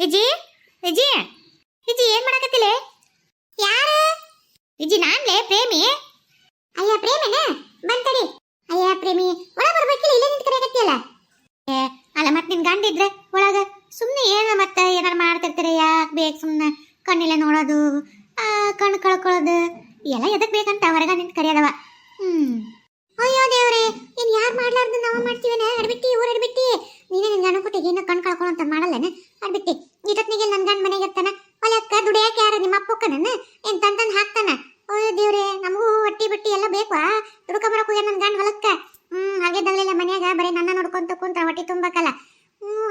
ವಿಜಿ ವಿಜಿ ವಿಜಿ ಏನ್ ಮಾಡಕತ್ತಿಲೆ? ಯಾರ ವಿಜಿ? ನಾನ್ಲೇ ಪ್ರೇಮಿ. ಅಯ್ಯ ಪ್ರೇಮಿನ ಬಂತಡಿ. ಅಯ್ಯ ಪ್ರೇಮಿ ಒಳ ಬರ್ಬೇಕಿಲ್ಲ, ಇಲ್ಲೇ ನಿಂತು ಕರೆಯಕತ್ತಿಯಲ್ಲ. ಅಲ್ಲ ಮತ್ ನಿನ್ ಗಂಡ ಇದ್ರೆ ಒಳಗ ಸುಮ್ನೆ ಏನ ಮತ್ತ ಏನಾರ ಮಾಡ್ತಿರ್ತೀರ, ಯಾಕೆ ಬೇಕು ಸುಮ್ನೆ ಕಣ್ಣಿಲೆ ನೋಡೋದು, ಕಣ್ಣು ಕಳ್ಕೊಳ್ಳೋದು ಎಲ್ಲ ಎದಕ್ ಬೇಕಂತ ಹೊರಗ ನಿಂತು ಕರೆಯದವ. ಅಯ್ಯೋ ದೇವ್ರೆ, ಏನ್ ಯಾರು ಮಾಡ್ಲಾರ್ದು ನಾವ ಮಾಡ್ತೀವೇನ? ಅಡ್ಬಿಟ್ಟಿ ಊರ್ ಅಡ್ಬಿಟ್ಟಿ ನೀನೇ ನಿನ್ ಗಂಡ ಕೊಟ್ಟಿಗೆ ಇನ್ನು ಕಣ್ ಕಳ್ಕೊಳ್ಳೋ ಮಾಡಲ್ಲೇನ? ಅಡ್ಬಿಟ್ಟಿ ಇಟ್ಟತ್ನಿಗೆ ನನ್ ಗಂಡ ಮನೆಗೆ ಇರ್ತಾನ, ಹೊಲಕ್ಕ ದುಡಿಯಾಕ ಯಾರು ನಿಮ್ಮ ಅಪ್ಪಕ್ಕ ನನ್ನ ಏನ್ ತಂತಂದ್ ಹಾಕ್ತಾನ? ಅಯ್ಯೋ ದೇವ್ರೆ, ನಮಗೂ ಹೊಟ್ಟಿ ಬಟ್ಟಿ ಎಲ್ಲ ಬೇಕವಾ, ದುಡ್ಕೊಂಬರಕ್ ಹೋಗ್ಯ ನನ್ ಗಂಡ ಹೊಲಕ್ಕ. ಹಾಗೆದಲ್ಲ ಮನ್ಯಾಗ ಬರೀ ನನ್ನ ನೋಡ್ಕೊಂತ ಕುಂತ ಹೊಟ್ಟಿ ತುಂಬಕಲ್ಲ.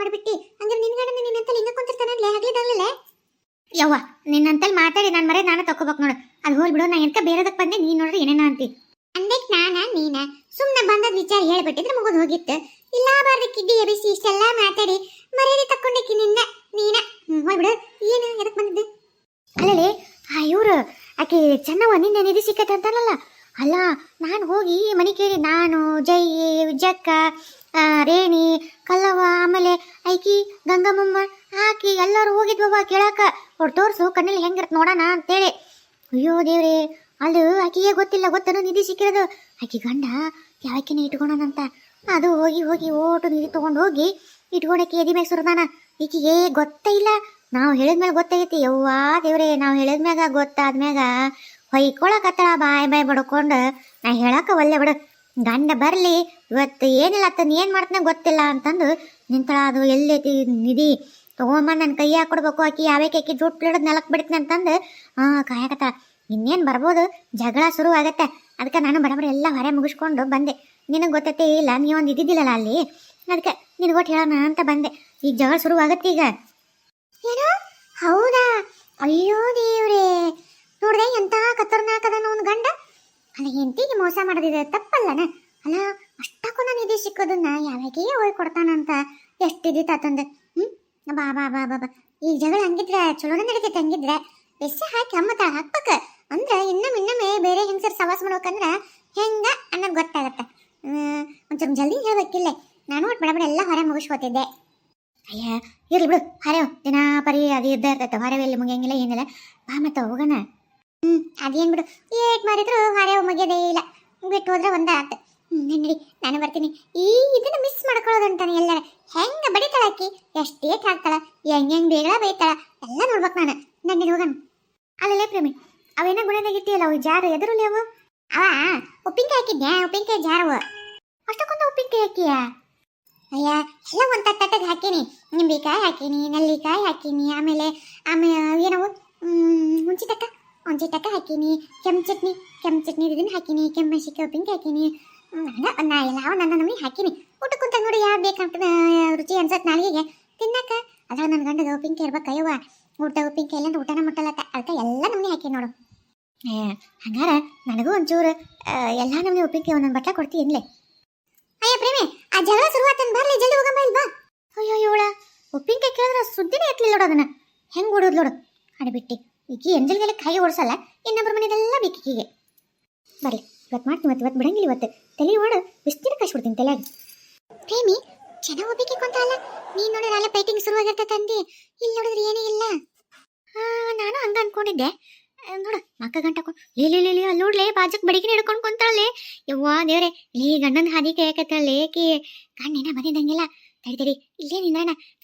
ಅಡ್ಬಿಟ್ಟಿ ಹಂಗಾರೆ ನಿನ್ ಗಂಡ ನಿನ್ನಂತಲ್ಲಿ ಹಿಂಗ ಕುಂತಿರ್ತಾನಲ್ಲೇ ಆಗ್ಲಿದಾಗ್ಲೇ. ಯವ್ವ ನಿನ್ನಂತಲ್ಲಿ ಮಾತಾಡಿ ನಾನು ಮರೆ ನಾನು ತಕೋಬೇಕು ನೋಡು. ಅದು ಹೋಲ್ ಬಿಡು, ನಾ ಎಂತ ಬೇರೆದಕ್ಕೆ ಬಂದೆ, ನೀನ್ ನೋಡ್ರಿ ಏನೇನ ಅಂತಿ. ಅಂದಕ್ ನೀನ ಸುಮ್ಮನೆ ಬಂದದ್ ವಿಚಾರ ಹೇಳ್ಬಿಟ್ಟಿದ್ರೆ ಮುಗಿದು ಹೋಗಿತ್ತು. ಇಲ್ಲ ಬಾರ್ದು ಕಿಡ್ಡಿ ಎಬಿಸಿ ಇಷ್ಟೆಲ್ಲ ಮಾತಾಡಿ ಮರ್ಯಾದೆ ತಕ್ಕೊಂಡಕ್ಕಿ ನೀನ ಹೋಗ್ಬಿಡು. ಏನು ಎದಕ್ ಬಂದಿದ್ದು? ಅಲ್ಲಲ್ಲಿ ಇವ್ರು ಆಕೆ ಚೆನ್ನವ ನಿನ್ನೆ ನಿಧಿ ಸಿಕ್ಕತ್ತೆ ಅಂತಾರಲ್ಲ. ಅಲ್ಲ ನಾನು ಹೋಗಿ ಮನೆ ಕೇಳಿ, ನಾನು ಜೈ ವಿಜಕ್ಕ ರೇಣಿ ಕಲ್ಲವ್ವ ಆಮೇಲೆ ಐಕಿ ಗಂಗಮ್ಮಮ್ಮ ಆಕಿ ಎಲ್ಲರೂ ಹೋಗಿದ್ವವ ಕೇಳಾಕ. ಅವ್ರು ತೋರ್ಸು ಕಣ್ಣಲ್ಲಿ ಹೆಂಗಿರತ್ ನೋಡೋಣ ಅಂತೇಳಿ. ಅಯ್ಯೋ ದೇವ್ರೆ, ಅದು ಆಕಿಗೆ ಗೊತ್ತಿಲ್ಲ ಗೊತ್ತನು ನಿಧಿ ಸಿಕ್ಕಿರೋದು. ಆಕಿ ಗಂಡ ಯಾವಕಿನ ಇಟ್ಕೊಂಡನಂತ. ಅದು ಹೋಗಿ ಹೋಗಿ ಓಟು ನಿಧಿ ತೊಗೊಂಡು ಹೋಗಿ ಇಟ್ಕೊಂಡಕ್ಕೆ ಎದಿ ಮ್ಯಾಗ ಸುರದಾನ. ಈಕಿಗೆ ಗೊತ್ತೇ ಇಲ್ಲ. ನಾವು ಹೇಳಿದ್ಮೇಲೆ ಗೊತ್ತಾಗೈತಿ. ಯವ್ವಾ ದೇವ್ರೆ, ನಾವು ಹೇಳಿದ್ಮ್ಯಾಗ ಗೊತ್ತಾದ್ಮ್ಯಾಗ ಹೊಯ್ಕೊಳಕತ್ತಳ ಬಾಯ್ ಬಾಯ್ ಬಡ್ಕೊಂಡು. ನಾ ಹೇಳಕ್ಕ ಒಲ್ಲೆ ಬಿಡು, ಗಂಡ ಬರಲಿ ಇವತ್ತು ಏನಿಲ್ಲ ತನ್ನ ಏನು ಮಾಡ್ತಾನೆ ಗೊತ್ತಿಲ್ಲ ಅಂತಂದು ನಿಂತಳ. ಅದು ಎಲ್ಲೈತಿ ನಿಧಿ ತೊಗೊಂಬಂದು ನನ್ನ ಕೈಯಾಗ ಕೊಡ್ಬೇಕು, ಆಕಿ ಯಾವಕ್ಕೆ ಆಕಿ ಜೂಟ್ ಪ್ಲೇಡೋದು ನೆಲಕ್ಕೆ ಬಿಡ್ತೀನಿ ಅಂತಂದು ಕಾಯಕತ್ತಳ. ಇನ್ನೇನು ಬರ್ಬೋದು, ಜಗಳ ಶುರು ಆಗತ್ತೆ. ಅದಕ್ಕೆ ನಾನು ಬಡಬಡ ಎಲ್ಲ ಹೊರೆ ಮುಗಿಸ್ಕೊಂಡು ಬಂದೆ. ನಿನಗೆ ಗೊತ್ತೈತೆ ಇಲ್ಲ, ನೀವೊಂದು ಇದ್ದಿದ್ದಿಲ್ಲಲ್ಲ ಅಲ್ಲಿ, ಅದಕ್ಕೆ ನಿನಗೊಟ್ಟು ಹೇಳೋಣ ಅಂತ ಬಂದೆ. ಈಗ ಜಗಳ ಶುರು ಆಗತ್ತೆ ಈಗ. ಏನೋ ಹೌದಾ? ಅಯ್ಯೋ ದೇವ್ರೇ, ನೋಡ್ದೆ ಎಂತ ಕತ್ತರ್ನಾಕದನ ಒಂದು ಗಂಡ. ಅಲ್ಲ ಎಂತಿಗೆ ಮೋಸ ಮಾಡೋದಿದೆ ತಪ್ಪಲ್ಲನ? ಅಲ್ಲ ಅಷ್ಟಕ್ಕೂ ನಾನು ನಿಧಿ ಸಿಕ್ಕೋದನ್ನ ಯಾವಾಗೇ ಹೋಗಿ ಕೊಡ್ತಾನಂತ ಎಷ್ಟಿದ್ದಿತ್ತಂದು. ಬಾ ಬಾ ಬಾ ಬಾ ಬಾ ಈಗ ಜಗಳ ಹಂಗಿದ್ರೆ ಚಲೋನೇ ನಡೀತೈತೆ. ಹಂಗಿದ್ರೆ ಬೆಸ್ಸೆ ಹಾಕಿ ಅಮ್ಮತ್ತ ಹಾಕ್ಬೇಕ ಅಂದ್ರೆ ಇನ್ನೊಮ್ಮೆ ಬೇರೆ ಹೆಂಗಸರ್ ಸವಾಸ ಮಾಡ್ಬೇಕಂದ್ರೆ ಹೆಂಗ ಅನ್ನೋದು ಗೊತ್ತಾಗತ್ತೆ. ಒಂಚೂರು ಜಲ್ದಿ ಹೇಳ್ಬೇಕಿಲ್ಲ. ನಾನು ಒಟ್ಟು ಬಡ ಎಲ್ಲ ಹೊರೆ ಮುಗಿಸ್ಕೋತಿದ್ದೆ. ಅಯ್ಯ ಇರ್ಲಿ ಬಿಡು, ಹರೆವ್ ದಿನ ಪರಿ ಅದು ಇದ್ದ ಇರ್ತೈತೆ. ಹೊರೆವು ಎಲ್ಲಿ ಮುಗಿಯಂಗಿಲ್ಲ ಏನಿಲ್ಲ. ಬಾ ಮತ್ತೆ ಹೋಗೋಣ. ಅದೇನು ಬಿಡು, ಏಟ್ ಮಾರಿದ್ರು ಹೊರೆವು ಮುಗಿಯೋದೇ ಇಲ್ಲ. ಬಿಟ್ಟು ಹೋದ್ರೆ ಒಂದೇ ಆತ. ನಡಿ ನಾನು ಬರ್ತೀನಿ. ಇದನ್ನ ಮಿಸ್ ಮಾಡ್ಕೊಳ್ಳೋದಂತಾನೆ ಎಲ್ಲರ ಹೆಂಗ ಬಡಿತಾಳಾಕಿ, ಎಷ್ಟು ಏಟ್ ಹಾಕ್ತಾಳ, ಹೆಂಗ್ ಬೇಗ ಬೈತಾಳ ಎಲ್ಲ ನೋಡ್ಬೇಕು ನಾನು. ನಡಿ ಹೋಗೋಣ. ಅಲ್ಲಲ್ಲೇ ಪ್ರೇಮಿ, ಅವೇನ ಗುಣದಾಗ ಇಟ್ಟಿಯಲ್ಲ ಅವು ಜಾರು ಎದುರಲ್ಲಿ ಅವು? ಅವ ಉಪ್ಪಿನಕಾಯಿ ಹಾಕಿದ್ಯಾ? ಉಪ್ಪಿನಕಾಯಿ ಜಾರವು ಅಷ್ಟಕ್ಕೊಂದು ಉಪ್ಪಿನಕಾಯಿ ಹಾಕಿಯಾ? ಅಯ್ಯ ಎಲ್ಲ ಒಂದು ತಟ್ಟಗೆ ಹಾಕೀನಿ. ನಿಂಬೆಕಾಯಿ ಹಾಕೀನಿ, ನೆಲ್ಲಿಕಾಯಿ ಹಾಕೀನಿ, ಆಮೇಲೆ ಏನವು ಹುಂಚಿ ತಕ್ಕ ಹಾಕೀನಿ, ಕೆಂಪು ಚಟ್ನಿ ಇದನ್ನ ಹಾಕೀನಿ, ಕೆಂಪು ಮೆಣಸಿನ್ಕಾಯಿ ಉಪ್ಪಿನಕಾಯಿ ಹಾಕೀನಿ. ಎಲ್ಲ ನನ್ನ ನಮಗೆ ಹಾಕೀನಿ. ಊಟ ಕುಂತ ನೋಡಿ ಯಾರು ಬೇಕಂತ ರುಚಿ ಅನ್ಸತ್ ನಾಳೆಗೆ ತಿನ್ನಕ. ಅದ್ರಾಗ ನನ್ನ ಗಂಡಗ ಉಪ್ಪಿನಕಾಯಿ ಇರ್ಬೇಕಯ್ಯವ. ಊಟ ಉಪ್ಪಿನಕಾಯಿ ಇಲ್ಲ ಊಟನ ಮುಟ್ಟಲತ್ತ. ಅದಕ್ಕೆ ಎಲ್ಲ ನಮ್ಗೆ ಹಾಕಿ ನೋಡು. ಹಂಗಾರ ನನಗೂ ಒಂಚೂರು ಎಲ್ಲ ನಮ್ಗೆ ಉಪ್ಪಿನಕಾಯಿ ಒಂದೊಂದು ಬಟ್ಲ ಕೊಡ್ತೀನಿಲ್ಲ. ಅಯ್ಯ ಪ್ರೇಮಿ, ಆ ಜಗಳ ಶುರುವಾತನ್ ಬರ್ಲಿ, ಜಲ್ದಿ ಹೋಗಮ್ಮ ಇಲ್ಲಿ ಬಾ. ಅಯ್ಯೋ ಇವಳ ಉಪ್ಪಿನಕಾಯಿ ಕೇಳಿದ್ರೆ ಸುದ್ದಿನೇ ಎತ್ತಲಿಲ್ಲ ನೋಡು. ಅದನ್ನ ಹೆಂಗೆ ಓಡೋದು ನೋಡು. ಅಡಬಿಟ್ಟಿ ಈಕಿ ಎಂಜಲ್ಗೆಲ್ಲ ಕೈ ಓಡಿಸಲ್ಲ, ಇನ್ನೊಬ್ಬರ ಮನೆಯದೆಲ್ಲ ಬೇಕಿಗೆ. ಬರ್ಲಿ ಇವತ್ತು ಮಾಡ್ತೀನಿ, ಇವತ್ತು ಬಿಡಂಗಿಲ್ಲ. ಇವತ್ತು ತಲೆ ಓಡು ಬಿಸ್ತಿನ ಕಳ್ಸಿಬಿಡ್ತೀನಿ ತಲೆಯಾಗಿ. ಪ್ರೇಮಿ ಚೆನ್ನಾಗಿ ಒಪ್ಪಿಗೆ ಕೊಂತ ಅಲ್ಲ ನೀನು ನೋಡಿದ್ರೆ ಅಲ್ಲ ಪೈಟಿಂಗ್ ಶುರುವಾಗಿರ್ತೈತೆ ಅಂದು. ಇಲ್ಲಿ ನೋಡಿದ್ರೆ ಏನೂ ಇಲ್ಲ. ನಾನು ಹಂಗೆ ಅನ್ಕೊಂಡಿದ್ದೆ. ನೋಡು ಮಕ್ಕ ಗಂಟಕೊಂಡು ಲೇ ಅಲ್ಲಿ ನೋಡ್ಲೆ ಬಾಜಕ್ ಬಡಿಗೆ ಹಿಡ್ಕೊಂಡು ಕುಂತಾಳೆ. ಯವ್ವಾ ದೇವ್ರೆ, ಲೇ ಗಂಡನ ಹಾದಿ ಕೈಯಾಕತ್ತಳೆ ಏಕೆ ಗಂಡೇನ ಬಂದಿದ್ದಂಗಿಲ್ಲ. ತಡಿ ಇಲ್ಲೇ ನಿಂದ್ರಣ,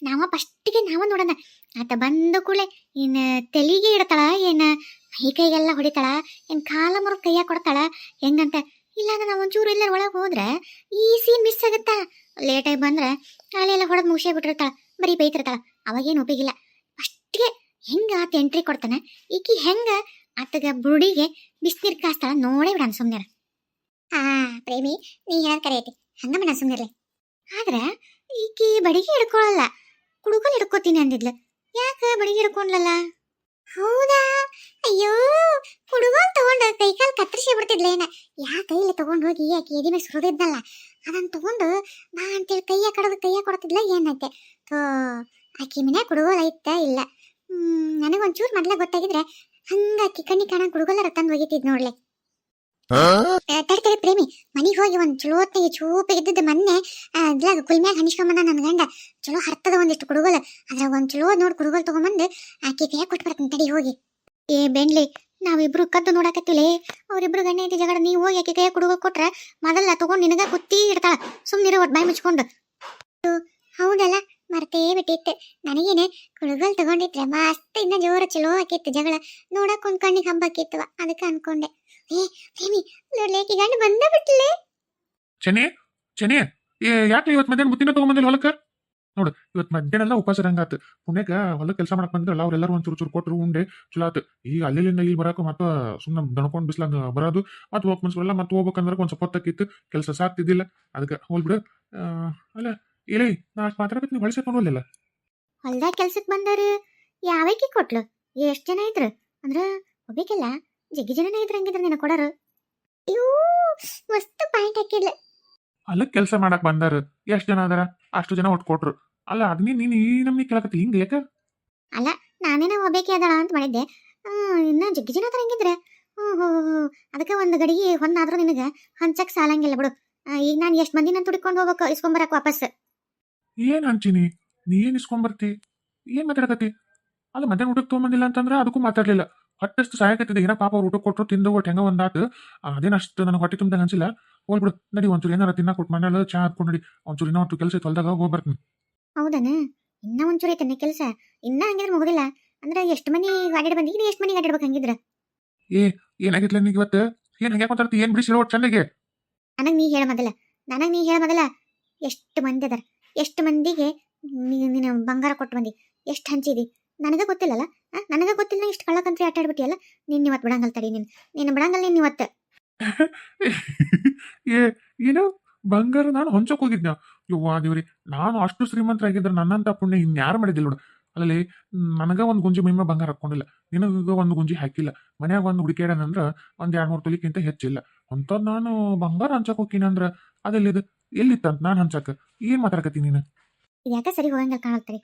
ಫಸ್ಟಿಗೆ ನೋಡೋಣ. ಆತ ಬಂದ ಕೂಡಲೇ ಇನ್ನು ತೆಲಿಗೆ ಇಡ್ತಾಳ, ಏನು ಕೈಗೆಲ್ಲ ಹೊಡಿತಾಳ, ಏನು ಕಾಲ ಮುರುಗ್ ಕೈಯಾಗ ಕೊಡ್ತಾಳ ಹೆಂಗಂತ. ಇಲ್ಲ ಅಂದ್ರೆ ನಾವು ಒಂಚೂರು ಇಲ್ಲ ಒಳಗೆ ಹೋದ್ರೆ ಈ ಸೀನ್ ಮಿಸ್ ಆಗುತ್ತಾ. ಲೇಟಾಗಿ ಬಂದ್ರೆ ಅಲ್ಲೆಲ್ಲ ಹೊಡೆದು ಮುಗಿಸೇ ಬಿಟ್ಟಿರ್ತಾಳ, ಬರೀ ಬೈತಿರ್ತಾಳ. ಅವಾಗೇನು ಒಪ್ಪಿಗಿಲ್ಲ. ಫಸ್ಟ್ಗೆ ಹೆಂಗ ಆತ ಎಂಟ್ರಿ ಕೊಡ್ತಾನೆ, ಈಕಿ ಹೆಂಗ ಆತಗ ಬುಡಿಗೆ ಬಿಸಿನೀರು ಕಾಸ್ತಾಳ ನೋಡೇ ಬಿಡ ಸುಮ್ಮನೆ. ಪ್ರೇಮಿ ನೀ ಹೇಳೋದು ಕರೆ ಐತಿ, ಹಂಗಮ್ಮ ನಾನು ಸುಮ್ಮನಿರ್ಲಿ. ಆದ್ರೆ ಈಕಿ ಬಡಿಗೆ ಹಿಡ್ಕೊಳಲ್ಲ, ಕುಡುಕಲ್ ಹಿಡ್ಕೋತೀನಿ ಅಂದಿದ್ಲು. ಯಾಕೆ ಬಡಿಗೆ ಹಿಡ್ಕೊಂಡ್ಲಲ್ಲ? ಹೌದಾ? ಅಯ್ಯೋ ಹುಡುಗನ್ ತಗೊಂಡು ಕೈಕಾಲು ಕತ್ತರಿಸಿ ಬಿಡ್ತಿದ್ಲೇನ. ಯಾ ಕೈಲಿ ತಗೊಂಡು ಹೋಗಿ ಆಕಿ ಎದಿ ಮೇಲೆ ಸುರಿದಿದ್ನಲ್ಲ, ಅದನ್ನ ತಗೊಂಡು ಬಾ ಅಂತೇಳಿ ಕೈಯ ಕೊಡ್ತಿದ್ಲ ಏನೈತೆ. ಆಕಿ ಮನ್ಯಾಗ ಕುಡುಗೋಲ್ ಐತ ಇಲ್ಲ. ನನಗೊಂಚೂರು ಮೊದ್ಲ ಗೊತ್ತಾಗಿದ್ರೆ ಹಂಗ ಆಕಿ ಕಣ್ಣಿ ಕಾಣ ಕುಡುಗೋಲಾರ ತಂದು ಒಗಿತಿದ್ ನೋಡ್ಲೆ. ತಡಿ ಪ್ರೇಮಿ, ಮನಿಗೆ ಹೋಗಿ ಒಂದ್ ಚಲೋತ್ನಾಗಿ ಚೂಪ ಇದ್ದದ ಮೊನ್ನೆ ಅದ್ರಾಗ ಕುಲ್ಮ್ಯಾಗ ಹನಿಸ್ಕೊಂಬಂದ ನನ್ನ ಗಂಡ. ಚಲೋ ಹರ್ತದ ಒಂದಿಷ್ಟು ಕುಡುಗೋಲ, ಅದ್ರಾಗ ಒಂದ್ ಚಲೋ ನೋಡಿ ಕುಡುಗೋಲ್ ತಗೊಂಬಂದು ಆಕೆ ಕೈಯಾಗ ಕೊಟ್ಟು ಬರ್ತೀನಿ ತಡಿ ಹೋಗಿ. ಏ ಬೆಂಡ್ಲಿ, ನಾವಿಬ್ರು ಕದ್ದು ನೋಡಾಕತ್ತಿಲೆ, ಅವ್ರಿಬ್ರು ಗಂಡ ಐತಿ ಜಗಳ. ನೀವು ಹೋಗಿ ಆಕೆ ಕೈಯಾಗ ಕುಡುಗೋಲ್ ಕೊಟ್ರೆ ಮೊದಲ ತಗೊಂಡ್ ನಿನಗ ಕುತ್ತಿ ಇಡ್ತಾಳ. ಸುಮ್ನಿರೋ ಒಟ್ಟು ಬಾಯಿ ಮುಚ್ಕೊಂಡು. ಹೌದಲ್ಲ, ಮರ್ತೇ ಬಿಟ್ಟಿತ್ತು. ನನಗೇನೆ ಕುಡುಗೋಲ್ ತಗೊಂಡಿದ್ರೆ ಮಸ್ತ್ ಇನ್ನ ಜೋರ ಚಲೋ ಆಕಿತ್ತು ಜಗಳ. ನೋಡಕ್ ಒಂದ್ ಕಣ್ಣಿಗೆ ಹಬ್ಬ ಆಕಿತ್ತವ, ಅದಕ್ಕೆ ಅನ್ಕೊಂಡೆ. ಏ ಪ್ರೇಮಿ, ನೋಡ್ಲೇಕಿ ಗಂಡ ಬಂದ ಬಿಟ್ಲೆ. ಚೆನ್ನಿ ಚೆನ್ನಿ, ಯಾಕೆ ಇವತ್ತು ಮಧ್ಯಾಹ್ನ ಮುತ್ತಿನ ತಗೊಂಬಂದಿಲ್ಲ ಹೊಲಕ್ಕೆ? ನೋಡು, ಇವತ್ತು ಮಧ್ಯಾಹ್ನ ಎಲ್ಲ ಉಪವಾಸ ರಂಗಾತು. ಪುಣ್ಯಕ್ಕೆ ಹೊಲಕ್ಕೆ ಕೆಲಸ ಮಾಡಕ್ ಬಂದ್ರಲ್ಲ, ಅವ್ರೆಲ್ಲರೂ ಒಂದ್ ಚೂರು ಕೊಟ್ಟರು, ಉಂಡೆ ಚಲೋ ಆತು. ಈಗ ಅಲ್ಲಿಂದ ಇಲ್ಲಿ ಬರಾಕ ಮತ್ತೆ ಸುಮ್ಮನೆ ದಣ್ಕೊಂಡು ಬಿಸ್ಲಾಗ ಬರೋದು, ಮತ್ತೆ ಹೋಗಕ್ ಮನ್ಸಲ್ಲ. ಮತ್ತೆ ಹೋಗ್ಬೇಕಂದ್ರೆ ಒಂದ್ ಸ್ವಲ್ಪ ಹೊತ್ತಾಕಿತ್ತು, ಕೆಲಸ ಸಾಕ್ತಿದ್ದಿಲ್ಲ. ಅದಕ್ಕೆ ಹೋಗ್ಬಿಡು. ಅಲ್ಲ ಏಲೇ, ನಾ ಅಷ್ಟು ಮಾತಾಡಕ್ಕೆ ನೀವು ಬಳಸ್ಕೊಂಡು ಹೋಗ್ಲಿಲ್ಲ. ಹೊಲ್ದಾಗ ಕೆಲ್ಸಕ್ಕೆ ಬಂದಾರ ಯಾವೈಕಿ ಕೊಟ್ಲು? ಎಷ್ಟ್ ಜನ ಇದ್ರು ಅಂದ್ರ ಹೋಗ್ಬೇಕಲ್ಲ, ಜಗ್ಗಿ ಜನನೇ ಇದ್ರ ಹಂಗಿದ್ರ ನಿನ್ನ ಕೊಡಾರ. ಅಯ್ಯೋ ಮಸ್ತ್ ಪಾಯಿಂಟ್ ಹಾಕಿಲ್ಲ. ಹೊಲಕ್ಕೆ ಕೆಲಸ ಮಾಡಕ್ ಬಂದಾರ ಎಷ್ಟು ಜನ ಅದಾರ? ಅಷ್ಟು ಜನ ಒಟ್ಟು ಕೊಟ್ರು. ಅಲ್ಲ ಅದನ್ನೇ ನೀನು ಈ ನಮ್ನಿ ಕೇಳಕತ್ತಿ ಹಿಂಗ ಯಾಕ? ಅಲ್ಲ, ನಾನೇನ ಹೋಗ್ಬೇಕಿ ಅದಾಳ ಅಂತ ಮಾಡಿದ್ದೆ. ಇನ್ನ ಜಗ್ಗಿ ಜನ ಅದಾರ ಹಂಗಿದ್ರೆ. ಅದಕ್ಕೆ ಒಂದ್ ಗಡಿಗೆ ಹೊನ್ನಾದ್ರೂ ನಿನಗ ಹಂಚಕ್ ಸಾಲಂಗಿಲ್ಲ ಬಿಡು. ಈಗ ನಾನು ಎಷ್ಟ್ ಮಂದಿನ ತುಡ್ಕೊಂಡು ಹೋಗ್ಬೇಕು ಇಸ್ಕೊಂಬರಕ್ ವಾಪಸ್. ಏನ್ ಹಂಚಿನಿ, ನೀ ಏನ್ ಇಸ್ಕೊಂಬರ್ತಿ? ಏನ್ ಮಾತಾಡಕತ್ತಿ? ಅಲ್ಲ ಮಧ್ಯಾಹ್ನ ಊಟಕ್ಕೆ ತೊಗೊಂಬಂದಿಲ್ಲ ಅಂತಂದ್ರೆ ಅದಕ್ಕೂ ಮಾತಾಡ್ಲಿಲ್ಲ. ಹೊಟ್ಟೆಷ್ಟು ಸಹಾಯಕತ್ತಿದೆ. ಏನೋ ಪಾಪ ಅವ್ರು ಊಟ ಕೊಟ್ಟರು, ತಿಂದು ಒಟ್ಟು ಹೆಂಗ ಒಂದಾತು. ಅದೇನಷ್ಟು ನನಗೆ ಹೊಟ್ಟೆ ತುಂಬ್ದಂಗೆ ಅನ್ಸಿಲ್ಲ. ಹೋಗ್ಬಿಡು, ನಡಿ ಒಂಚೂರು ಏನಾರ ತಿನ್ನ ಕೊಟ್ಟು ಮನೇಲಿ ಚಾ ಹಾಕೊಂಡು ನಡಿ. ಒಂಚೂರು ಇನ್ನೂ ಕೆಲಸ ಇತ್ತು ಹೊಲ್ದಾಗ, ಹೋಗಿ ಬರ್ತೀನಿ. ಹೌದನ? ಇನ್ನ ಒಂಚೂರು ಐತನ್ನ ಕೆಲಸ, ಇನ್ನ ಹಂಗಿದ್ರೆ ಮುಗುದಿಲ್ಲ. ಅಂದ್ರೆ ಎಷ್ಟು ಮನಿ ಗಾಡಿ ಬಂದಿ, ಇನ್ನು ಎಷ್ಟು ಮನಿ ಗಾಡಿ ಹಂಗಿದ್ರ? ಏನಾಗಿತ್ಲ ನೀಗ ಇವತ್ತು? ಏನ್ ಹಂಗೆ ಮಾತಾಡ್ತಿ? ಏನ್ ಬಿಡಿಸಿರೋ ಚೆನ್ನಾಗಿ ನನಗ್ ನೀ ಹೇಳ ಮೊದಲ ಎಷ್ಟು ಮಂದಿ ಅದಾರ, ಎಷ್ಟು ಮಂದಿಗೆ ನೀನು ಬಂಗಾರ ಕೊಟ್ಟು ಬಂದಿ, ಎಷ್ಟು ಹಂಚಿದಿ ನನಗ ಗೊತ್ತಿಲ್ಲಲ್ಲ. ನನಗ ಗೊತ್ತಿಲ್ಲ, ಇಷ್ಟು ಕಳ್ಳಕಂತ್ರಿ ಆಟ ಆಡ್ಬಿಟ್ಟಿಯಲ್ಲ. ನೀನ್ ಇವತ್ತು ಬಿಡಂಗಲ್ ತಡಿ, ನೀನು ಬಿಡಂಗಲ್. ನೀನ್ ಇವತ್ತು ಏನು ಬಂಗಾರ ನಾನು ಹೊಂಚಕ್ ಹೋಗಿದ್ನ? ಯವ್ವಾ ದೇವ್ರಿ, ನಾನು ಅಷ್ಟು ಶ್ರೀಮಂತರಾಗಿದ್ರೆ ನನ್ನಂತ ಪುಣ್ಯ ಇನ್ಯಾರು ಮಾಡಿದ್ದಿಲ್ಲ ನೋಡು. ಅಲ್ಲಿ ನನಗ ಒಂದು ಗುಂಜಿ ಮೈಮ ಬಂಗಾರ ಹಾಕೊಂಡಿಲ್ಲ, ನಿನಗ ಒಂದು ಗುಂಜಿ ಹಾಕಿಲ್ಲ. ಮನ್ಯಾಗ ಒಂದು ಹುಡುಕ್ಯಾಡನಂದ್ರ ಒಂದ್ 2-3 ತೊಲಿಕ್ಕಿಂತ ಹೆಚ್ಚಿಲ್ಲ. ಅಂತದ್ ನಾನು ಬಂಗಾರ ಹಂಚಕ್ ಹೋಗಿನಂದ್ರ ಅದೆಲ್ಲಿದು ಎಲ್ಲಿತ್ತಂತ ನಾನು ಹಂಚಕ್? ಏನ್ ಮಾತಾಡಕತ್ತಿ ನೀನು? ಯಾಕ ಸರಿ ಹೋಗಂಗಲ್ ಕಾಣಲ್ತಡಿ.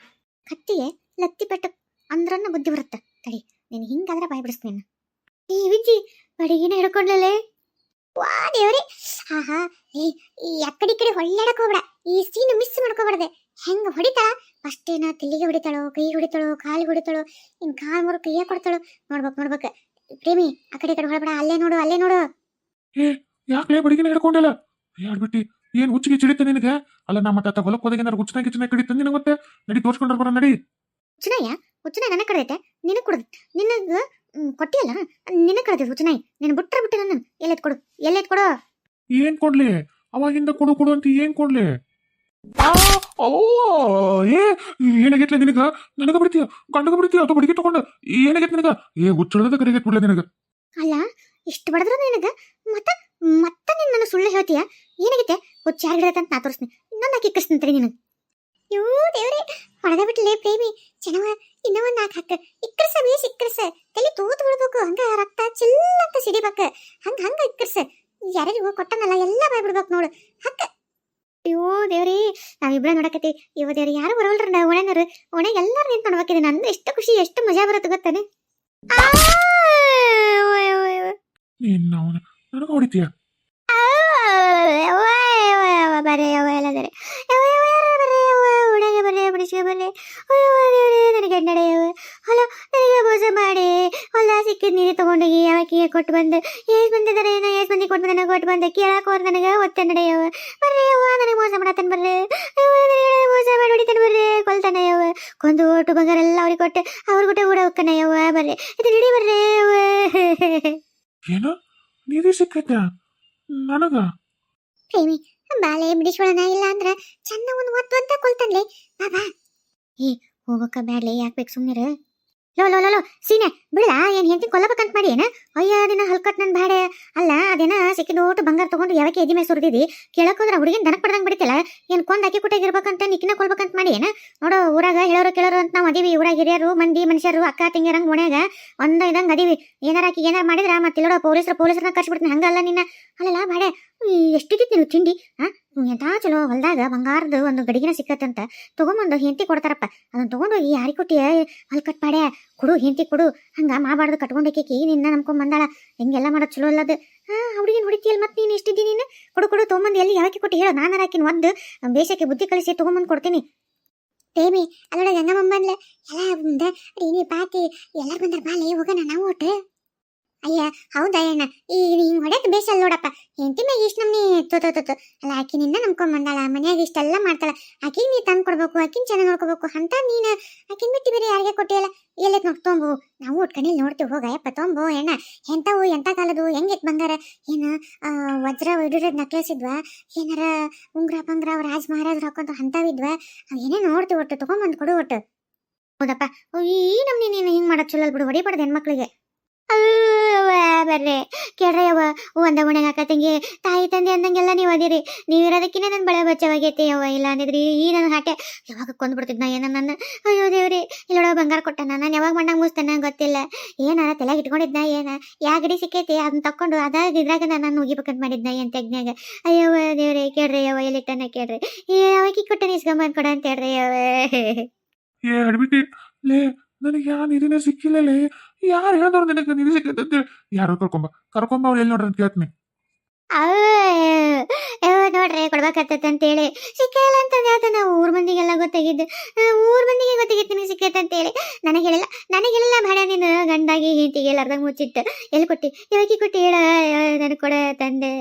ಕತ್ತಿಗೆ ಲತ್ತಿ ಪೆಟ್ಟು ಅಂದ್ರನ್ನ ಬುದ್ಧಿ ಬರುತ್ತ ತಡಿ. ನೀನು ಹಿಂಗಾದ್ರೆ ಬಾಯ್ ಬಿಡಿಸ್ತೀನಿ. ಈ ವಿಜ್ಜಿ ಬಡಿಗಿನ ಹಿಡ್ಕೊಂಡಲೇ. ವಾ ದೇವ್ರಿ, ಆಹಾ. ಈ ಅಕ್ಕಡಿ ಕಡೆ ಹೊಳ್ಳಾಡಕ್ ಹೋಗ್ಬೇಡ, ಈ ಸೀನ್ ಮಿಸ್ ಮಾಡ್ಕೋಬಾರ್ದೆ. ಹೆಂಗ ಹೊಡಿತಾಳ ಫಸ್ಟ್, ಏನ ತಲೆಗೆ ಹೊಡಿತಾಳೋ, ಕೈ ಹೊಡಿತಾಳೋ, ಕಾಲಿಗೆ ಹೊಡಿತಾಳೋ, ಇನ್ ಕಾಲ್ ಮುರು ಕೈಯ ಕೊಡ್ತಾಳೋ ನೋಡ್ಬೇಕು. ಪ್ರೇಮಿ, ಆ ಕಡೆ ಹೊಳಬೇಡ, ಅಲ್ಲೇ ನೋಡು. ಯಾಕೆ ಬಡಿಗಿನ ಹಿಡ್ಕೊಂಡಿಲ್ಲ? ಹೇಳ್ಬಿಟ್ಟಿ ಏನ್ ಹುಚ್ಚಿಗೆ ಚಿಡಿತ ನಿನಗೆ? ಅಲ್ಲ ನಮ್ಮ ತಾತ ಹೊಲಕ್ಕೆ ಹೋದಾಗ ಏನಾರು ಹುಚ್ಚನಾಗಿ ಕಡಿತ ನಿನಗೆ ಮತ್ತೆ? ನಡಿ ತೋರ್ಸ್ಕೊಂಡ್ರ ಬರ ನಡಿ. ಹುಚ್ಚನಾಯ ನನಗ್ ಕಡದೈತೆ, ನಿನಗ್ ಕೊಡ. ನಿನಗ ಕೊಟ್ಟಿಯಲ್ಲ, ನಿನಗ್ ಕಡದೈತೆ ಹುಚ್ಚನಾಯಿ. ನೀನು ಬಿಟ್ರೆ ನನ್ನ ಎಲ್ಲೆತ್ ಕೊಡು. ಏನ್ ಕೊಡ್ಲಿ? ಅವಾಗಿಂದ ಕೊಡು ಅಂತ ಏನ್ ಕೊಡ್ಲಿ? ಏನಾಗೈತ್ಲ ನಿನಗ? ನನಗ ಬಿಡ್ತೀಯ, ಗಂಡಗ ಬಿಡ್ತೀಯ, ಅಥವಾ ಬಡಿಗೆ ತಗೊಂಡ? ಏನಾಗೈತ್ ನಿನಗ? ಹುಚ್ಚಳದ ಕರಿಗೈತ್ ಬಿಡ್ಲ ನಿನಗ. ಅಲ್ಲ, ಇಷ್ಟು ಬಡದ್ರ ನಿನಗ ಮತ್ತ ನೀನ್ ನನ್ನ ಸುಳ್ಳು ಹೇಳ್ತೀಯ? ಏನಾಗೈತೆ? ಹುಚ್ಚ ಯಾರು ಹಿಡತ ಅಂತ ನಾ ತೋರಿಸ್ತೀನಿ. ಇನ್ನೊಂದು ಹಾಕಿ ಇಕ್ಕಸ್ತೀನಿ ತಡಿ ನಿನಗೆ. ಯೋ ದೇವ್ರಿ, ಹೊಡೆದ ಬಿಟ್ಲೆ ಪ್ರೇಮಿ. ಚೆನ್ನವ, ಇನ್ನೂ ಒಂದು ನಾಲ್ಕು ಹಾಕ. ಇಕ್ಕರ್ಸ ತಲೆ ತೂತ್ ಬಿಡ್ಬೇಕು. ಹಂಗ ರಕ್ತ ಚಿಲ್ಲಂತ ಸಿಡಿಬೇಕ. ಹಂಗ ಇಕ್ಕರ್ಸ. ಯಾರ್ಯಾರಿಗೂ ಕೊಟ್ಟನಲ್ಲ ಎಲ್ಲ ಬಾಯ್ ಬಿಡ್ಬೇಕು ನೋಡು. ಹಕ್ಕ. ಅಯ್ಯೋ ದೇವ್ರಿ, ನಾವಿಬ್ರ ನೋಡಕತ್ತಿ. ಇವ ದೇವ್ರಿ, ಯಾರು ಬರೋಲ್ರ ಒಣನರು. ಒಣಗೆ ಎಲ್ಲಾರು ನಿಂತು ನೋಡ್ಬೇಕಿದೆ. ನಂದು ಎಷ್ಟು ಖುಷಿ, ಎಷ್ಟು ಮಜಾ ಬರುತ್ತೆ ಗೊತ್ತಾನೆ. ನನಗ ಹೊಡಿತೀಯ? ಮೋಸ ಮಾಡಿ ಹೊಲ ಸಿಕ್ಕಿದ ನೀರು ತಗೊಂಡೋಗಿ ಯಾವಕ್ಕೆ ಕೊಟ್ಟು ಬಂದು ಏಸ್ ಬಂದಿದ್ದಾರೆ, ಏಸ್ ಮಂದಿ ಕೊಟ್ಟು ಬಂದ ಕೊಟ್ಟು ಬಂದ ಕೇಳಕ್ ಅವ್ರು ನನಗೆ ಒತ್ತೆ ನಡೆಯವ. ಬರ್ರಿ ಅವ್ವ, ನನಗೆ ಮೋಸ ಮಾಡತ್ತಾನ. ಬರ್ರಿ ಮೋಸ ಮಾಡಿ ಹೊಡಿತಾನೆ. ಬರ್ರಿ ಕೊಲ್ತಾನೆ ಯವ. ಕೊಂದು ಓಟು ಬಂಗಾರ ಎಲ್ಲ ಅವ್ರಿಗೆ ಕೊಟ್ಟೆ, ಅವ್ರ ಗುಟ್ಟೆ ಕೂಡ ಹೋಗ್ತಾನೆ ಯವ್ವ. ಬರ್ರಿ ಇದು ನಡಿ ಬರ್ರಿ. ಏನು ನೀರು ಸಿಕ್ಕತ್ತ ನನಗ? ಪ್ರೇಮಿ, ಬಾಲೆ ಬಿಡಿಸ್ಕೊಳ್ಳೋಣ, ಇಲ್ಲ ಅಂದ್ರ ಚಂದ ಒಂದು ಒತ್ತು ಅಂತ ಕೊಲ್ತಾನ್ಲೆ. ಬಾಬಾ, ಹೋಗಕ್ಕ ಬ್ಯಾಡ್ಲೆ, ಯಾಕೆ ಬೇಕು ಸುಮ್ಮನೆ? ಲೋ ಸೀನೆ ಬಿಡ. ಏನ್ ಹೆಂಡತಿ ಕೊಲ್ಲಬೇಕಂತ ಮಾಡಿ ಏನ? ಅಯ್ಯ, ಅದೇನ ಹಲ್ಕಟ್ ನನ್ ಬ್ಯಾಡೆ. ಅಲ್ಲ, ಅದೇನ ಸಿಕ್ಕಿದ ಓಟು ಬಂಗಾರ ತಗೊಂಡು ಯಾವಕ್ಕೆ ಎದಿ ಮೇಲೆ ಸುರಿದಿದಿ? ಕೇಳಕ್ ಹೋದ್ರ ಹುಡುಗಿನ ದನಕ್ ಪಡ್ದಂಗ್ ಬಿಡ್ತಿಲ್ಲ. ಏನ್ ಕೊಂದ್ ಅಕ್ಕಿ ಕುಟ್ಟಾಗಿರ್ಬೇಕಂತ ನಿಕ್ಕಿನ ಕೊಲ್ಬೇಕಂತ ಮಾಡಿ ಏನ? ನೋಡು, ಊರಾಗ ಹೇಳೋರು ಕೇಳೋರು ಅಂತ ನಾವು ಅದೀವಿ. ಊರಾಗ ಹಿರಿಯರು ಮಂದಿ ಮನುಷ್ಯರು ಅಕ್ಕ ತಂಗಿಯರಂಗ್ ಮನ್ಯಾಗ ಒಂದ ಇದಂಗ್ ಅದೀವಿ. ಏನಾರ ಮಾಡಿದ್ರ ಮತ್ತೆ ಇಲ್ಲೋಡ ಪೊಲೀಸರನ್ನ ಕರ್ಸ್ಬಿಡ್ತೀನಿ. ಹಂಗಲ್ಲ ನಿನ್ನ. ಅಲ್ಲಲ್ಲ ಬ್ಯಾಡೆ, ಎಷ್ಟಿದ್ದಿತ್ತು ನೀನು ತಿಂಡಿ? ಎಂತಾ ಚಲೋ ಹೊಲ್ದಾಗ ಬಂಗಾರದ ಒಂದು ಗಡಿಗಿನ ಸಿಕ್ಕತ್ತಂತ ತಗೊಂಬಂದು ಹೆಂಡತಿ ಕೊಡ್ತಾರಪ್ಪ. ಅದನ್ನ ತಗೊಂಡೋಗಿ ಯಾರಿ ಕೊಟ್ಟಿಯ ಹೊಲ್ ಕಟ್ ಮಾಡ್ಯ ಕೊಡು ಹೆಂಡತಿ ಕೊಡು ಹಂಗ ಮಾಡಬಾರ್ದು. ಕಟ್ಕೊಂಡೇಕಿ ನಿನ್ನ ನಂಬ್ಕೊಂಡ್ ಬಂದಾಳ. ಹಿಂಗೆಲ್ಲ ಮಾಡೋದು ಚಲೋ ಅಲ್ಲದ. ಹುಡುಗಿನ ಹೊಡಿತೀಯಲ್ ಮತ್ತೆ ನೀನು ಎಷ್ಟಿದ್ದೀನಿ ನೀನು? ಕೊಡು ಕೊಡು ತೊಗೊಂಬಂದು ಎಲ್ಲಿ ಯಾಕೆ ಕೊಟ್ಟು ಹೇಳು. ನಾನು ಹಾಕಿನ ಒದ್ದು ಬೇಸಕ್ಕೆ ಬುದ್ಧಿ ಕಳಿಸಿ ತಗೊಂಬಂದು ಕೊಡ್ತೀನಿ. ಪ್ರೇಮಿ ಅಲ್ಲೋಡ ಗಂಗಮ್ಮ ಬಂದ್ಲ ಎಲ್ಲ ರೀನಿ ಪಾತಿ ಎಲ್ಲಾರು ಬಂದಾರ ಬಾಲೆ ಹೋಗೋಣ ನಾವು ಒಟ್ಟು. ಅಯ್ಯ ಹೌದಾ ಅಣ್ಣ ಈ ಹಿಂಗ್ ಹೊಡ್ಯಕ್ ಬೇಸಲ್ ನೋಡಪ್ಪ. ಹೆಂಡತಿ ಮ್ಯಾಗ ಇಷ್ಟ ನಮ್ನಿ ತೋತೋತ ಅಲ್ಲ. ಆಕಿ ನಿನ್ನ ನಂಬ್ಕೊಂಡ್ ಬಂದಾಳ. ಮನ್ಯಾಗ ಇಷ್ಟೆಲ್ಲ ಮಾಡ್ತಾಳ. ಆಕಿಗ್ ನೀ ತಂದ್ ಕೊಡ್ಬೇಕು. ಆಕಿನ್ ಚೆನ್ನಾಗಿ ನೋಡ್ಕೋಬೇಕು ಅಂತ ನೀನ್ ಆಕಿನ್ ಬಿಟ್ಟು ಬೇರೆ ಯಾರಿಗೆ ಕೊಟ್ಟಿಯಲ್ಲ. ಎಲ್ಲೈತ್ ನೋಡ್ ತೊಂಬು. ನಾವು ಒಟ್ಕಣಿಲ್ ನೋಡ್ತೀವಿ. ಹೋಗಯಪ್ಪ ತೊಂಬು ಎಣ್ಣ. ಎಂತವು ಎಂತ ಕಾಲದು ಹೆಂಗೈತ್ ಬಂಗಾರ? ಏನ ವಜ್ರ ಹಿಡಿರೋದ್ ನಕ್ಲೇಸ್ ಇದ್ವಾ? ಏನಾರ ಉಂಗ್ರ ಪಂಗ್ರ ರಾಜ್ ಮಹಾರಾಜ್ ಹಾಕೊಂತ ಅಂತವಿದ್ವಾ? ಅವ್ ಏನೇ ನೋಡ್ತೀವಿ. ಒಟ್ಟು ತಗೊಂಬಂದ್ ಕೊಡು ಒಟ್ಟು. ಹೌದಪ್ಪ ಈ ನಮ್ನಿ ನೀನು ಹಿಂಗ್ ಮಾಡೋದ್ ಚಲೋ ಬಿಡು. ಹೊಡಿಬಾರ್ದು ಹೆಣ್ಮಕ್ಳಿಗೆ. ಬರ್ರಿ ಕೇಳ್ರಯ್ಯವ್ವ. ಒಂದ ಮನೆಗೆ ಅಕ್ಕ ತಂಗಿ ತಾಯಿ ತಂದೆ ಅಂದಂಗೆಲ್ಲ ನೀವು ಅದಿರಿ. ನೀವು ಇರೋದಕ್ಕಿನೇ ನನ್ನ ಬಳೆ ಬಚ್ಚವಾಗೈತಿ ಯವ್ವ. ಇಲ್ಲ ಅಂದಿದ್ರಿ ಈ ನನ್ನ ಹಾಟೆ ಯಾವಾಗ ಕೊಂದ್ಬಿಡ್ತಿದ್ನ ಏನ ನನ್ನ. ಅಯ್ಯೋ ದೇವ್ರಿ ಇಲ್ಲೊಳಗ ಬಂಗಾರ ಕೊಟ್ಟನ. ನಾನು ಯಾವಾಗ ಮಣ್ಣಾಗ ಮುಗಿಸ್ತಾನ ಗೊತ್ತಿಲ್ಲ. ಏನಾರ ತಲೆಗೆ ಇಟ್ಕೊಂಡಿದ್ನ ಏನ ಯಾ ಗಡಿ ಸಿಕ್ಕೈತಿ ಅದನ್ನ ತಕೊಂಡು ಅದಾಗ ಇದ್ರಾಗ ನಾನು ಉಗಿಬೇಕಂತ ಮಾಡಿದ್ನ ಏನ್ ತೆಗ್ನಾಗ. ಅಯ್ಯವ್ವ ದೇವ್ರಿ ಕೇಳ್ರಿ ಯವ್ವ ಎಲ್ಲಿಟ್ಟನ ಕೇಳ್ರಿ. ಯಾವಾಗ ಕೊಟ್ಟನ ಇಸ್ಕೊಂಬಂದ್ ಕೊಡ ಅಂತ ಹೇಳ್ರಿ ಯವ್ವ. ಏ ಅಡ್ಬಿಟ್ಟಿ ಲೇ ನನಗೆ ಯಾ ನಿಧಿನೇ ಸಿಕ್ಕಿಲ್ಲಲೇ. ಯಾರು ಹೇಳಿದವ್ರು ನಿನಗೆ ನಿಧಿ ಸಿಕ್ಕೈತೆ ಅಂತೇಳಿ? ಯಾರು ಕರ್ಕೊಂಬ ಅವ್ರು ಎಲ್ಲಿ ನೋಡ್ರಿ ಅಂತ ಕೇಳ್ತೀನಿ. ನೋಡ್ರಿ ಕೊಡ್ಬೇಕತ್ತೈತೆ ಅಂತೇಳಿ ಸಿಕ್ಕಿಲ್ಲ ಅಂತ ಹೇಳ್ತ. ನಾವು ಊರ್ ಮಂದಿಗೆಲ್ಲ ಗೊತ್ತಾಗಿದ್ದು. ಊರ್ ಮಂದಿಗೆ ಗೊತ್ತಾಗಿತ್ತು ನಿಮಗೆ ಸಿಕ್ಕೈತೆ ಅಂತೇಳಿ. ನನಗೆ ಭಾಡ ನೀನು ಗಂಡಾಗಿ ಹೆಂಡತಿಗೆ ಎಲ್ಲಾರ್ದಾಗ ಮುಚ್ಚಿಟ್ಟು ಎಲ್ಲಿ ಕೊಟ್ಟಿ ಯಾವಾಗ ಕೊಟ್ಟಿ ಹೇಳ. ನನಗೆ ಕೊಡ ತಂದೆ.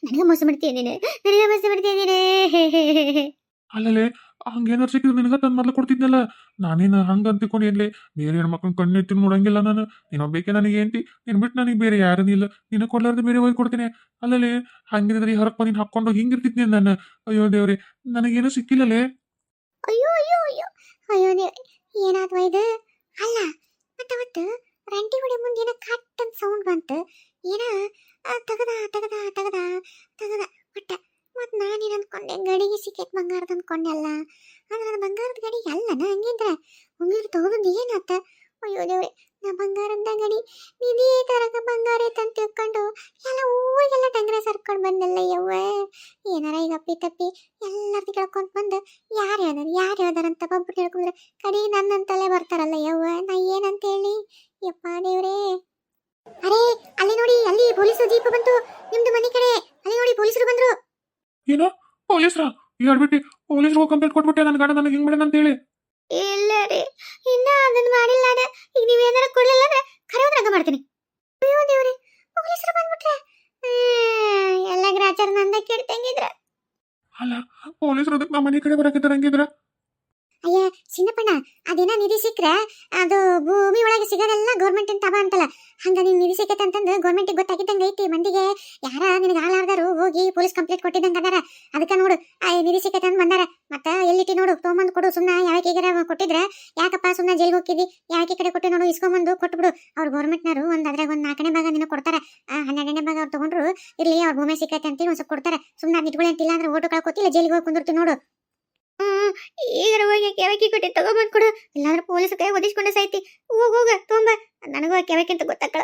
ನನಗೆ ಮೋಸ ಮಾಡ್ತೀಯ ನೀನು. ನನಗೆ ಮೋಸ ಮಾಡ್ತೀಯ ನೀನು. ಅಲ್ಲಲೇ ಹಂಗೇನಾರು ಸಿಕ್ಕಿದ್ರೆ ನಿನಗ ತಂದು ಮೊದಲು ಕೊಡ್ತಿದ್ನಲ್ಲ. ನಾನೇನು ಹಂಗ ಅಂತಿಕೊಂಡು ಏನ್ಲೇ ಬೇರೆ ಹೆಣ್ಮಕ್ಳನ್ನ ಕಣ್ಣೆತ್ತಿ ನೋಡಂಗಿಲ್ಲ ನಾನು. ನೀನೊಬ್ಬೇಕೆ ನನಗೆ ఏంటి? ನೀನು ಬಿಟ್ಟು ನನಗೆ ಬೇರೆ ಯಾರೂ ಇಲ್ಲ. ನಿನ್ನ ಕೊಡ್ಲಾರ್ದು ಬೇರೆ ಹೋಗಿ ಕೊಡ್ತೀನಿ. ಅಲ್ಲಲೇ ಹಂಗಿದ್ರೆ ಹೊರಗೆ ಬಂದಿನ ಹಾಕೊಂಡು ಹಿಂಗಿರ್ತಿದ್ನಿ ನಾನು. ಅಯ್ಯೋ ದೇವ್ರಿ ನನಗೇನು ಸಿಕ್ಕಿಲ್ಲಲೇ. ಅಯ್ಯೋ ಅಯ್ಯೋ ಅಯ್ಯೋ ಅಯ್ಯೋ ದೇವ್ರಿ ಏನಾದ್ವ ಇದು? ಅಲ್ಲ ಅವತ್ತು ರಂಟಿ ಹೊಡಿ ಮುಂದೆ ಏನೋ ಕಟ್ ಅಂತ ಸೌಂಡ್ ಬಂತು. ಏನ ತಗದ ತಗದ ತಗದ ತಗದ ಒಟ್ಟ. ಮತ್ ನಾನೇನು ಅನ್ಕೊಂಡೆ ಗಡಿಗೆ ಸಿಕ್ಕೈತ್ ಬಂಗಾರದ ಅನ್ಕೊಂಡೆ. ಅಲ್ಲ ಆದ್ರೆ ಅದು ಬಂಗಾರದ ಗಡಿ ಅಲ್ಲನ. ಹಂಗಿದ್ರೆ ಉಂಗಿರ್ ತಗೋದು ಏನಾತ? ಅಯ್ಯೋ ದೇವ್ರಿ ನಾ ಬಂಗಾರದ ಗಡಿ ನಿಧಿ ತರಗ ಬಂಗಾರ ಐತಂತ ತಿಳ್ಕೊಂಡು ಎಲ್ಲ ಊರಿಗೆಲ್ಲ ಡಂಗ್ರ ಸರ್ಕೊಂಡು ಬಂದಲ್ಲ ಯವ್ವ. ಏನಾರ ಈಗ ಅಪ್ಪಿ ತಪ್ಪಿ ಎಲ್ಲಾರ್ದು ಕೇಳ್ಕೊಂಡ್ ಬಂದು ಯಾರು ಹೇಳ್ದಾರಂತ ಒಬ್ಬರು ತಿಳ್ಕೊಂಡ್ರೆ ಕಡಿ ನನ್ನಂತಲೇ ಬರ್ತಾರಲ್ಲ ಯವ್ವ. ನಾ ಏನಂತ ಹೇಳಿ ಯಪ್ಪ ದೇವ್ರೇ. ಅರೇ ಅಲ್ಲಿ ನೋಡಿ, ಅಲ್ಲಿ ಪೊಲೀಸ್ ಜೀಪ್ ಬಂತು ನಿಮ್ದು ಮನೆ ಕಡೆ. ಅಲ್ಲಿ ನೋಡಿ ಪೊಲೀಸರು ಬಂದ್ರು. ಏನೋ ಪೊಲೀಸ್ರ? ಈ ಅಡ್ಬಿಟ್ಟಿ ಪೊಲೀಸ್ರು ಕಂಪ್ಲೇಂಟ್ ಕೊಟ್ಬಿಟ್ಟೆ ನನ್ನ ಗಂಡ ನನಗೆ ಹಿಂಗ್ ಮಾಡ್ಯಾನ ಅಂತ ಹೇಳಿ. ಇಲ್ಲ ರೀ ಇನ್ನ ಅದನ್ನ ಮಾಡಿಲ್ಲ. ಈಗ ನೀವೇನಾರ ಕೊಡ್ಲಿಲ್ಲ ಅಂದ್ರೆ ಖರೆ ಹೋದ್ರಂಗ ಮಾಡ್ತೀನಿ. ಅಯ್ಯೋ ದೇವ್ರಿ ಪೊಲೀಸರು ಬಂದ್ಬಿಟ್ರೆ ಎಲ್ಲ ಗ್ರಾಚಾರ ನಂದ ಕೆಡ್ತಂಗಿದ್ರ. ಅಲ್ಲ ಪೊಲೀಸರು ಅದಕ್ಕೆ ನಮ್ಮ ಮನೆ ಕಡೆ ಬರಕಿದ್ದಾರೆ ಹಂಗಿದ್ರ. ಅಯ್ಯ ಚಿನ್ನಪ್ಪಣ್ಣ ಅದೇನ ನಿಧಿ ಸಿಕ್ಕ್ರೆ ಅದು ಭೂಮಿ ಒಳಗೆ ಸಿಗೋದೆಲ್ಲ ಗೌರ್ಮೆಂಟ್ ತಬ ಅಂತಲ್ಲ. ಹಂಗ ನೀನ್ ನಿಧಿ ಸಿಕ್ಕೈತೆ ಅಂತಂದು ಗೌರ್ಮೆಂಟಿಗೆ ಗೊತ್ತಾಗಿದ್ದಂಗ ಐತಿ. ಮಂದಿಗೆ ಯಾರ ನಿನಗೆ ಆಳಾರ್ದಾರು ಹೋಗಿ ಪೊಲೀಸ್ ಕಂಪ್ಲೇಂಟ್ ಕೊಟ್ಟಿದ್ದಂಗ ಅದಾರ. ಅದಕ್ಕೆ ನೋಡು ನಿಧಿ ಸಿಕ್ಕೈತೆ ಅಂತ ಬಂದಾರ. ಮತ್ತ ಎಲ್ಲಿಟ್ಟಿ ನೋಡು ತೊಗೊಂಬಂದು ಕೊಡು. ಸುಮ್ಮನೆ ಯಾವಕೀಗಾರ ಕೊಟ್ಟಿದ್ರೆ ಯಾಕಪ್ಪ ಸುಮ್ಮನೆ ಜೈಲ್ಗೆ ಹೋಗಿದ್ದಿ? ಯಾಕೆ ಕಡೆ ಕೊಟ್ಟು ನೋಡು ಇಸ್ಕೊಂಬಂದು ಕೊಟ್ಬಿಡು. ಅವ್ರು ಗೌರ್ಮೆಂಟ್ನವರು ಅದ್ರಾಗ ಒಂದು 4ನೇ ಭಾಗ ನಿನಗೆ ಕೊಡ್ತಾರ. 12ನೇ ಭಾಗ ಅವ್ರು ತಗೊಂಡ್ರು ಇರ್ಲಿ ಅವ್ರ ಭೂಮಿ ಸಿಕ್ಕೈತೆ ಅಂತ ಒಂದ್ ಸ್ವಲ್ಪ ಕೊಡ್ತಾರೆ. ಸುಮ್ಮನೆ ಇಟ್ಕೊಳ್ಳಿ ಅಂತಿಲ್ಲ ಅಂದ್ರೆ ಓಟು ಕಳ್ಕೊತಿಲ್ಲ ಜೈಲಿಗೆ ಹೋಗಿ ಕುಂದಿರ್ತಿ ನೋಡು. ಈಗ ಹೋಗಿ ಕೆವಕಿ ಕೊಟ್ಟಿ ತಗೊಂಬಂದ್ ಕೊಡು. ಇಲ್ಲಾಂದ್ರೆ ಪೊಲೀಸ್ ಕೈ ಒದಿಸ್ಕೊಂಡೆ ಸಾಯ್ತಿ. ಹೋಗ ತೊಗೊಂಬ. ನನಗೂ ಕೆವಕಿ ಅಂತ ಗೊತ್ತಾಕಳ.